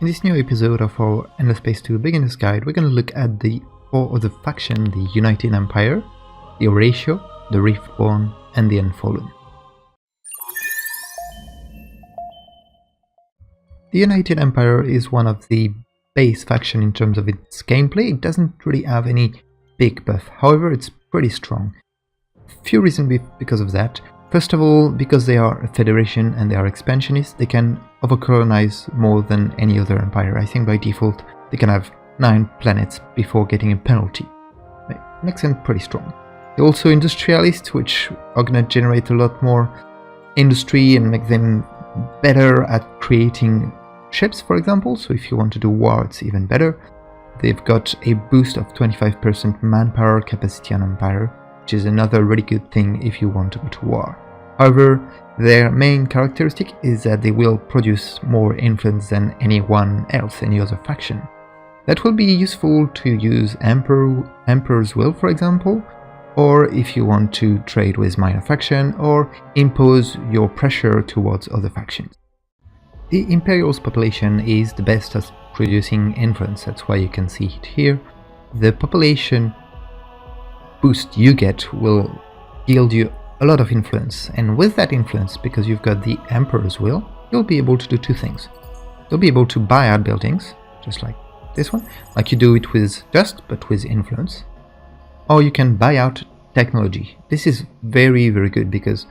In this new episode of our Endless Space 2 Beginner's Guide, we're going to look at the four other factions: the United Empire, the Horatio, the Riftbone, and the Unfallen. The United Empire is one of the base factions in terms of its gameplay. It doesn't really have any big buff, however it's pretty strong. Few reasons because of that. First of all, because they are a federation and they are expansionists, they can overcolonize more than any other empire. I think by default they can have 9 planets before getting a penalty. It makes them pretty strong. They're also industrialists, which are going to generate a lot more industry and make them better at creating ships, for example. So if you want to do war, it's even better. They've got a boost of 25% manpower capacity on Empire, which is another really good thing if you want to go to war. However, their main characteristic is that they will produce more influence than anyone else, any other faction. That will be useful to use Emperor's Will, for example, or if you want to trade with minor faction or impose your pressure towards other factions. The Imperial's population is the best at producing influence, that's why you can see it here. The population boost you get will yield you a lot of influence, and with that influence, because you've got the Emperor's Will, you'll be able to do two things. You'll be able to buy out buildings, just like this one, like you do it with Dust, but with influence. Or you can buy out technology. This is very, very good, because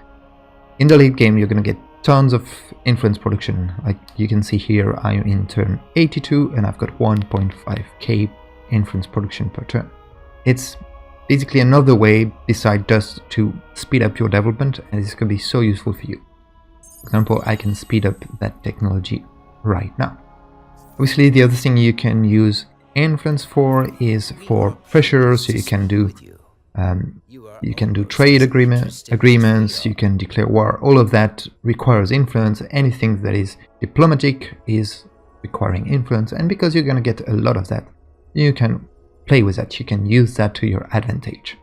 in the late game you're going to get tons of influence production. Like you can see here, I'm in turn 82 and I've got 1.5k influence production per turn. It's basically another way beside Dust to speed up your development, and it's going to be so useful for you. For example, I can speed up that technology right now. Obviously, the other thing you can use influence for is for pressure, so you can do trade agreements, you can declare war. All of that requires influence. Anything that is diplomatic is requiring influence, and because you're going to get a lot of that, you can play with that, you can use that to your advantage.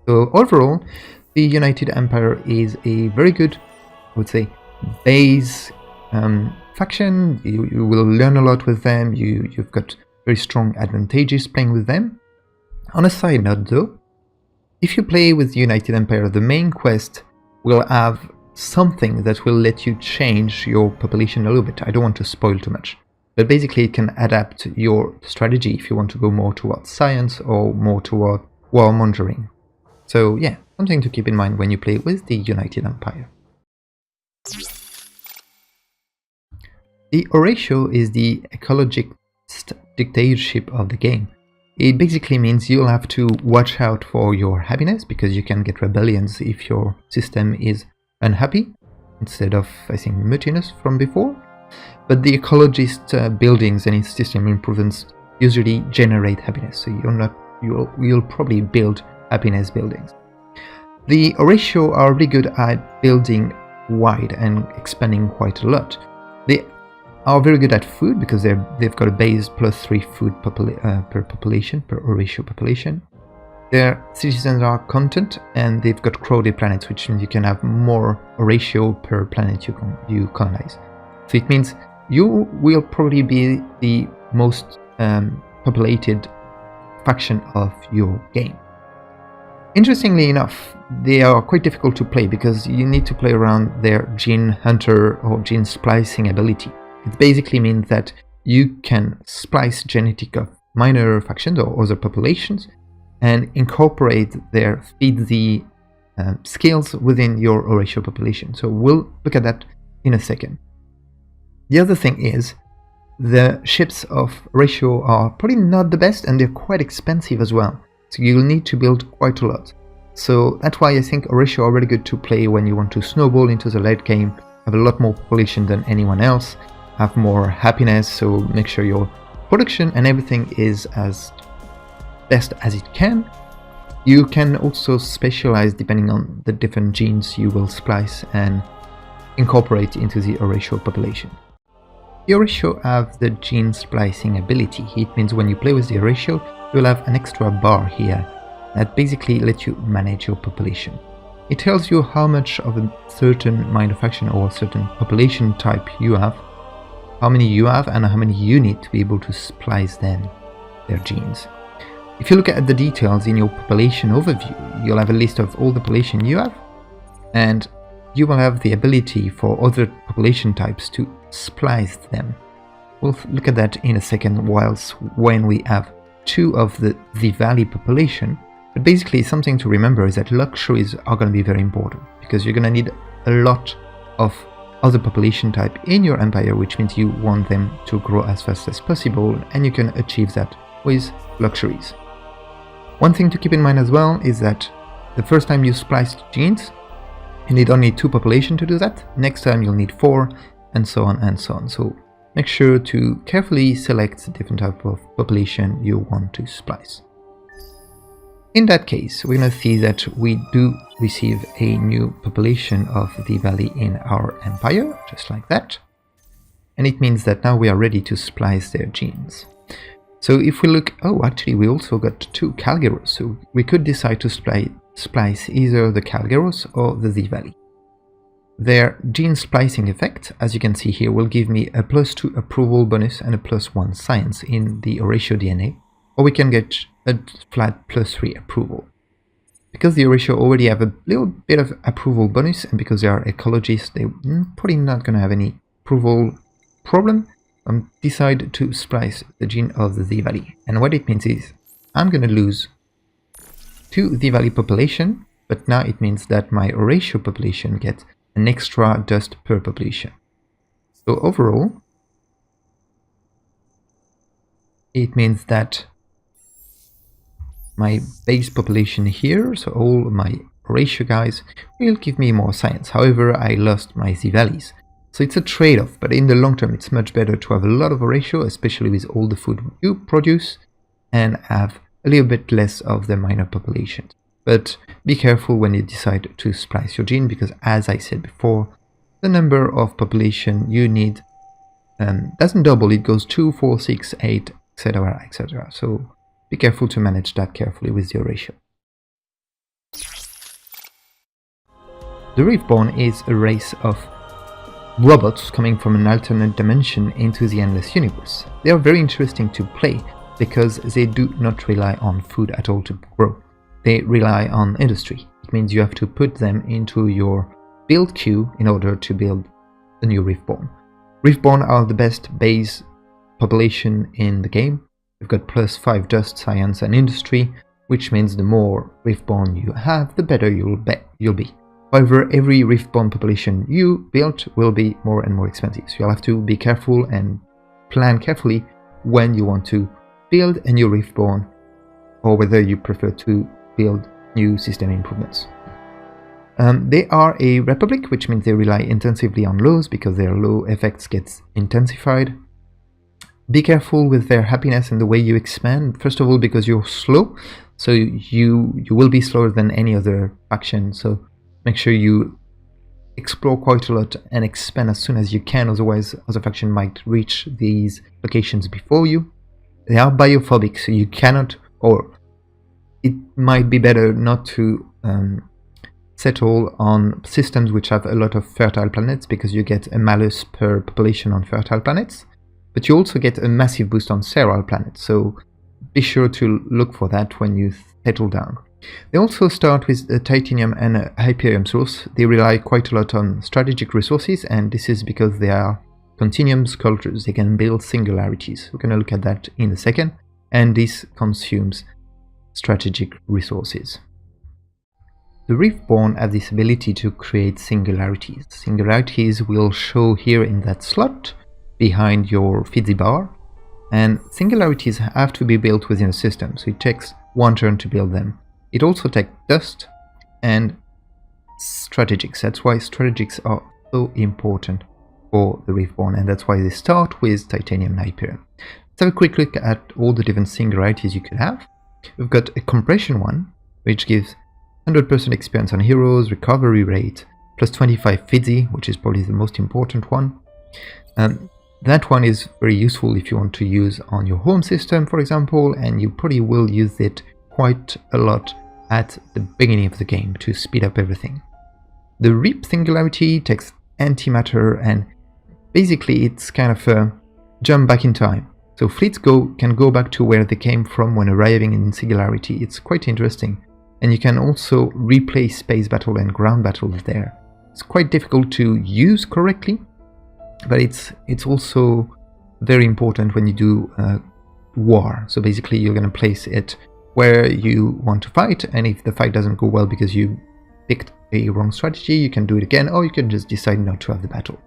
So overall, the United Empire is a very good, I would say, base faction. You will learn a lot with them. You've got very strong advantages playing with them. On a side note though, if you play with the United Empire, the main quest will have something that will let you change your population a little bit. I don't want to spoil too much, but basically it can adapt your strategy if you want to go more towards science or more toward warmongering. So yeah, something to keep in mind when you play with the United Empire. The Horatio is the ecologist dictatorship of the game. It basically means you'll have to watch out for your happiness, because you can get rebellions if your system is unhappy, instead of, I think, mutinous from before. But the ecologist buildings and its system improvements usually generate happiness, so you'll probably build happiness buildings. The Horatio are really good at building wide and expanding quite a lot. They are very good at food, because they've got a base +3 food per Horatio population. Their citizens are content, and they've got crowded planets, which means you can have more Horatio per planet you colonize. So it means you will probably be the most populated faction of your game. Interestingly enough, they are quite difficult to play, because you need to play around their gene hunter or gene splicing ability. It basically means that you can splice genetic of minor factions or other populations and incorporate their feed the skills within your Horatio population. So we'll look at that in a second. The other thing is, the ships of Horatio are probably not the best, and they're quite expensive as well. So you'll need to build quite a lot. So that's why I think Horatio are really good to play when you want to snowball into the late game, have a lot more population than anyone else, have more happiness, so make sure your production and everything is as best as it can. You can also specialize depending on the different genes you will splice and incorporate into the Horatio population. The Horatio have the gene splicing ability. It means when you play with the Horatio, you'll have an extra bar here that basically lets you manage your population. It tells you how much of a certain minor faction or a certain population type you have, how many you have and how many you need to be able to splice them, their genes. If you look at the details in your population overview, you'll have a list of all the population you have, and you will have the ability for other population types to splice them. We'll look at that in a second, whilst when we have two of the valley population. But basically something to remember is that luxuries are going to be very important, because you're going to need a lot of other population type in your empire, which means you want them to grow as fast as possible, and you can achieve that with luxuries. One thing to keep in mind as well is that the first time you splice genes, you need only 2 population to do that. Next time you'll need 4, and so on and so on. So make sure to carefully select the different type of population you want to splice. In that case, we're going to see that we do receive a new population of the valley in our empire, just like that. And it means that now we are ready to splice their genes. So if we look, oh, actually we also got 2 Calgeros, so we could decide to splice either the Calgeros or the Z-Valley. Their gene splicing effect, as you can see here, will give me a +2 approval bonus and a +1 science in the Horatio DNA, or we can get a flat +3 approval. Because the Horatio already have a little bit of approval bonus, and because they are ecologists, they're probably not going to have any approval problem, decide to splice the gene of the Z-Valley. And what it means is I'm going to lose 2 Z-Valley population, but now it means that my Horatio population gets an extra dust per population. So overall, it means that my base population here, so all my Horatio guys, will give me more science. However, I lost my Z-Valleys. So it's a trade-off, but in the long term it's much better to have a lot of Horatio, especially with all the food you produce, and have a little bit less of the minor populations. But be careful when you decide to splice your gene, because as I said before, the number of population you need doesn't double, it goes 2, 4, 6, 8, etc, etc. So be careful to manage that carefully with your ratio. The Riftbone is a race of robots coming from an alternate dimension into the endless universe. They are very interesting to play because they do not rely on food at all to grow. They rely on industry. It means you have to put them into your build queue in order to build a new Riftbone. Riftbone are the best base population in the game. You've got +5 dust, science and industry, which means the more Riftbone you have, the better you'll be. However, every Riftbone population you build will be more and more expensive, so you'll have to be careful and plan carefully when you want to build a new Riftbone, or whether you prefer to build new system improvements. They are a republic, which means they rely intensively on laws because their law effects get intensified. Be careful with their happiness and the way you expand. First of all, because you're slow, so you will be slower than any other faction, so make sure you explore quite a lot and expand as soon as you can, otherwise other faction might reach these locations before you. They are biophobic, so you cannot, or it might be better not to settle on systems which have a lot of fertile planets, because you get a malus per population on fertile planets, but you also get a massive boost on sterile planets, so be sure to look for that when you settle down. They also start with a titanium and a hyperium source. They rely quite a lot on strategic resources, and this is because they are continuum sculptors. They can build singularities. We're going to look at that in a second, and this consumes strategic resources. The Riftbone have this ability to create singularities. Singularities will show here in that slot behind your Fizzy bar, and singularities have to be built within a system, so it takes 1 turn to build them. It also takes dust and strategics. That's why strategics are so important for the Riftbone, and that's why they start with titanium and hyperium. Let's have a quick look at all the different singularities you could have. We've got a compression one, which gives 100% experience on heroes, recovery rate, +25 Fizzy, which is probably the most important one. That one is very useful if you want to use on your home system, for example, and you probably will use it quite a lot at the beginning of the game to speed up everything. The Rip Singularity takes antimatter and basically it's kind of a jump back in time. So fleets can go back to where they came from when arriving in Singularity. It's quite interesting. And you can also replay space battle and ground battles there. It's quite difficult to use correctly, but it's also very important when you do war. So basically you're going to place it where you want to fight, and if the fight doesn't go well because you picked a wrong strategy, you can do it again, or you can just decide not to have the battle.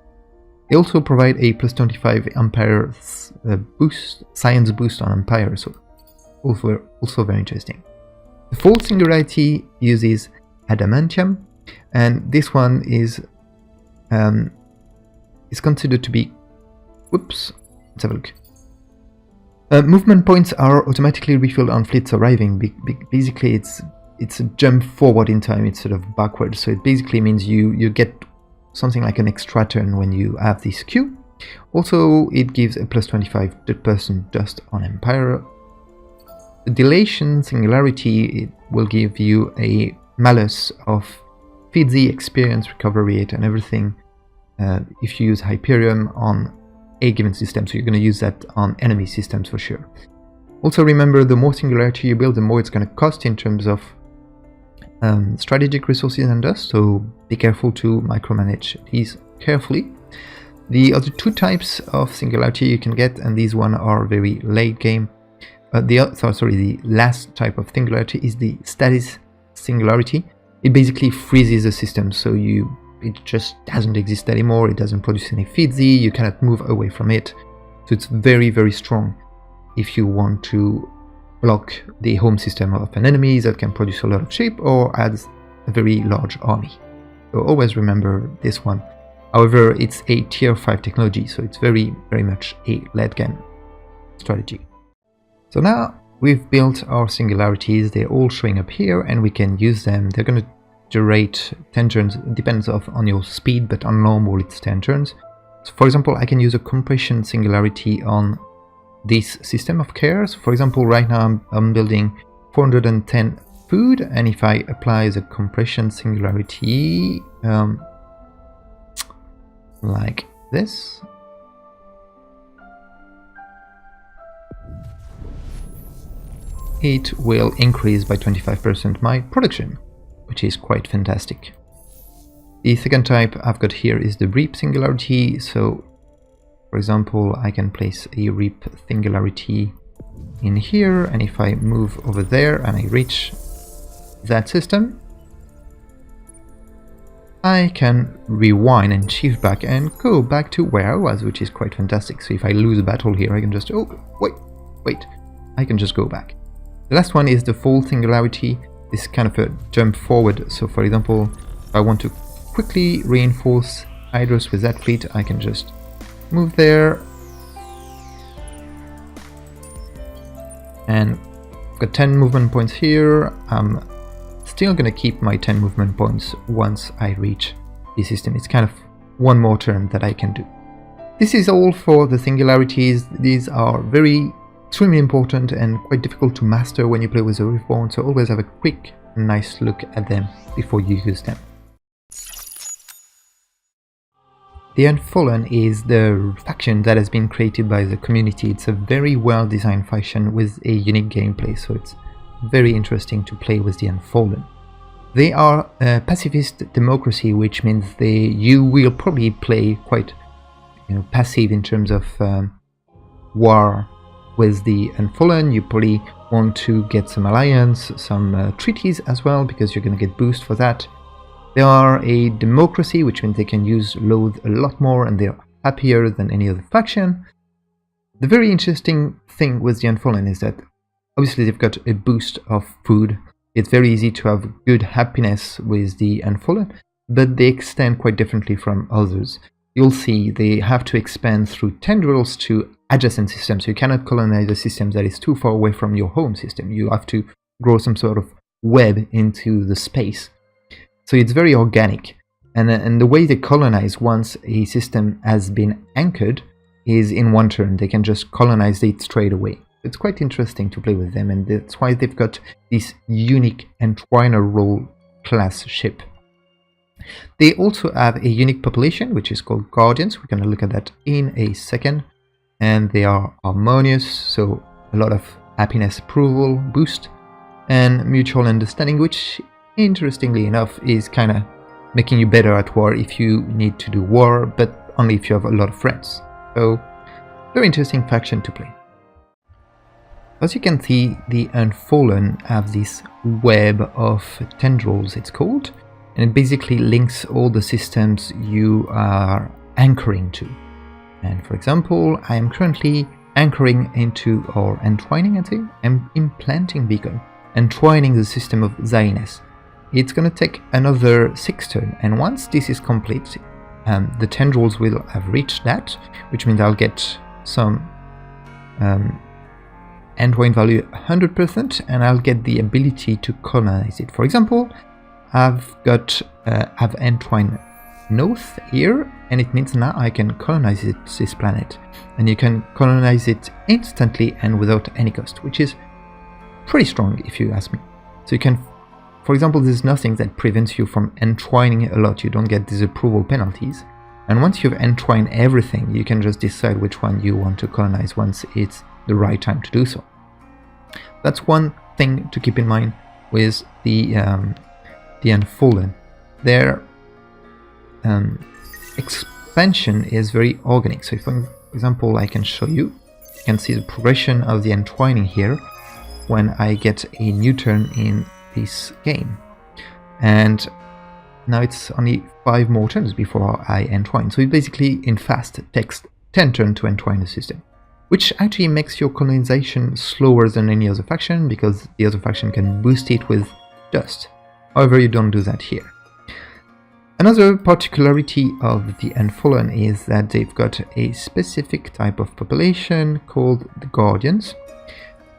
They also provide a plus 25 Empire boost, science boost on Empire, so also very interesting. The fourth Singularity uses adamantium, and this one is considered to be... Whoops, let's have a look. Movement points are automatically refilled on fleets arriving. Basically, it's a jump forward in time, it's sort of backwards, so it basically means you get something like an extra turn when you have this queue. Also, it gives a plus 25% just on Empire. The Dilation Singularity, it will give you a malus of feed the experience, recovery rate and everything if you use Hyperion on a given system, so you're going to use that on enemy systems for sure. Also remember, the more Singularity you build, the more it's going to cost in terms of strategic resources and dust, so be careful to micromanage these carefully. The other two types of Singularity you can get, and these one are very late game. The last type of Singularity is the Status Singularity. It basically freezes the system, so it just doesn't exist anymore, it doesn't produce any feed Z, you cannot move away from it. So it's very, very strong if you want to block the home system of an enemy that can produce a lot of ship or adds a very large army. So always remember this one. However, it's a tier 5 technology, so it's very, very much a late game strategy. So now we've built our Singularities, they're all showing up here and we can use them. They're going to durate 10 turns, it depends on your speed, but on normal it's 10 turns. So for example, I can use a compression Singularity on this system of cares. For example, right now I'm building 410 food, and if I apply the compression Singularity like this, it will increase by 25% my production, which is quite fantastic. The second type I've got here is the Reap Singularity. So for example, I can place a Reap Singularity in here, and if I move over there and I reach that system, I can rewind and shift back and go back to where I was, which is quite fantastic. So if I lose a battle here, I can just, oh, wait, I can just go back. The last one is the Fall Singularity. This is kind of a jump forward. So for example, if I want to quickly reinforce Hydros with that fleet, I can just move there, and I've got 10 movement points here. I'm still gonna keep my 10 movement points once I reach the system. It's kind of one more turn that I can do. This is all for the Singularities. These are extremely important and quite difficult to master when you play with the Riftbone, so always have a quick and nice look at them before you use them. The Unfallen is the faction that has been created by the community. It's a very well designed faction with a unique gameplay, so it's very interesting to play with the Unfallen. They are a pacifist democracy, which means you will probably play quite passive in terms of war with the Unfallen. You probably want to get some alliance, some treaties as well, because you're going to get boost for that. They are a democracy, which means they can use load a lot more and they're happier than any other faction. The very interesting thing with the Unfallen is that obviously they've got a boost of food. It's very easy to have good happiness with the Unfallen, but they extend quite differently from others. You'll see they have to expand through tendrils to adjacent systems. So you cannot colonize a system that is too far away from your home system. You have to grow some sort of web into the space. So it's very organic, and the way they colonize once a system has been anchored is in one turn. They can just colonize it straight away. It's quite interesting to play with them, and that's why they've got this unique Entwiner role class ship. They also have a unique population, which is called Guardians. We're going to look at that in a second. And they are harmonious, so a lot of happiness, approval, boost, and mutual understanding, which, interestingly enough, is kind of making you better at war if you need to do war, but only if you have a lot of friends. So, very interesting faction to play. As you can see, the Unfallen have this web of tendrils, it's called, and it basically links all the systems you are anchoring to. And for example, I am currently anchoring into, or entwining, I think, I'm implanting beacon, entwining the system of Zioness. It's going to take another 6 turns, and once this is complete, the tendrils will have reached that, which means I'll get some endpoint value 100%, and I'll get the ability to colonize it. For example, I've entwined north here, and it means now I can colonize this planet, and you can colonize it instantly and without any cost, which is pretty strong if you ask me. So you can, for example, there's nothing that prevents you from entwining a lot. You don't get disapproval penalties, and once you've entwined everything, you can just decide which one you want to colonize once it's the right time to do so. That's one thing to keep in mind with the Unfallen. Their expansion is very organic. So if, for example, I can show you, you can see the progression of the entwining here when I get a new turn in this game. And now it's only 5 more turns before I entwine. So it basically, in fast, takes 10 turns to entwine the system, which actually makes your colonization slower than any other faction, because the other faction can boost it with dust. However, you don't do that here. Another particularity of the Unfallen is that they've got a specific type of population called the Guardians.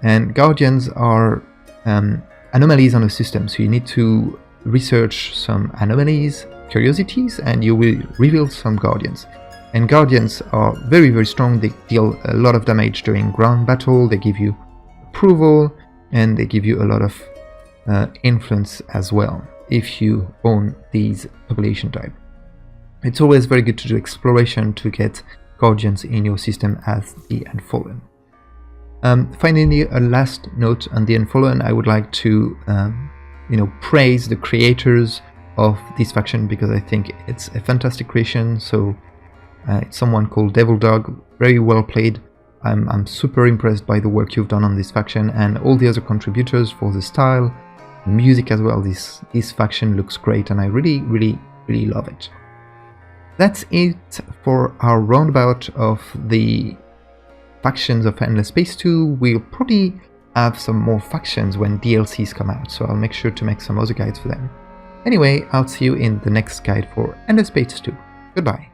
And Guardians are anomalies on the system, so you need to research some anomalies, curiosities, and you will reveal some Guardians. And Guardians are very, very strong. They deal a lot of damage during ground battle, they give you approval, and they give you a lot of influence as well if you own these population type. It's always very good to do exploration to get Guardians in your system as the Unfallen. Finally, a last note on the Unfallen. I would like to praise the creators of this faction, because I think it's a fantastic creation. So it's someone called Devil Dog, very well played. I'm super impressed by the work you've done on this faction, and all the other contributors for the style, music as well. This faction looks great, and I really, really, really love it. That's it for our roundabout of the factions of Endless Space 2. We'll probably have some more factions when DLCs come out, so I'll make sure to make some other guides for them. Anyway, I'll see you in the next guide for Endless Space 2. Goodbye.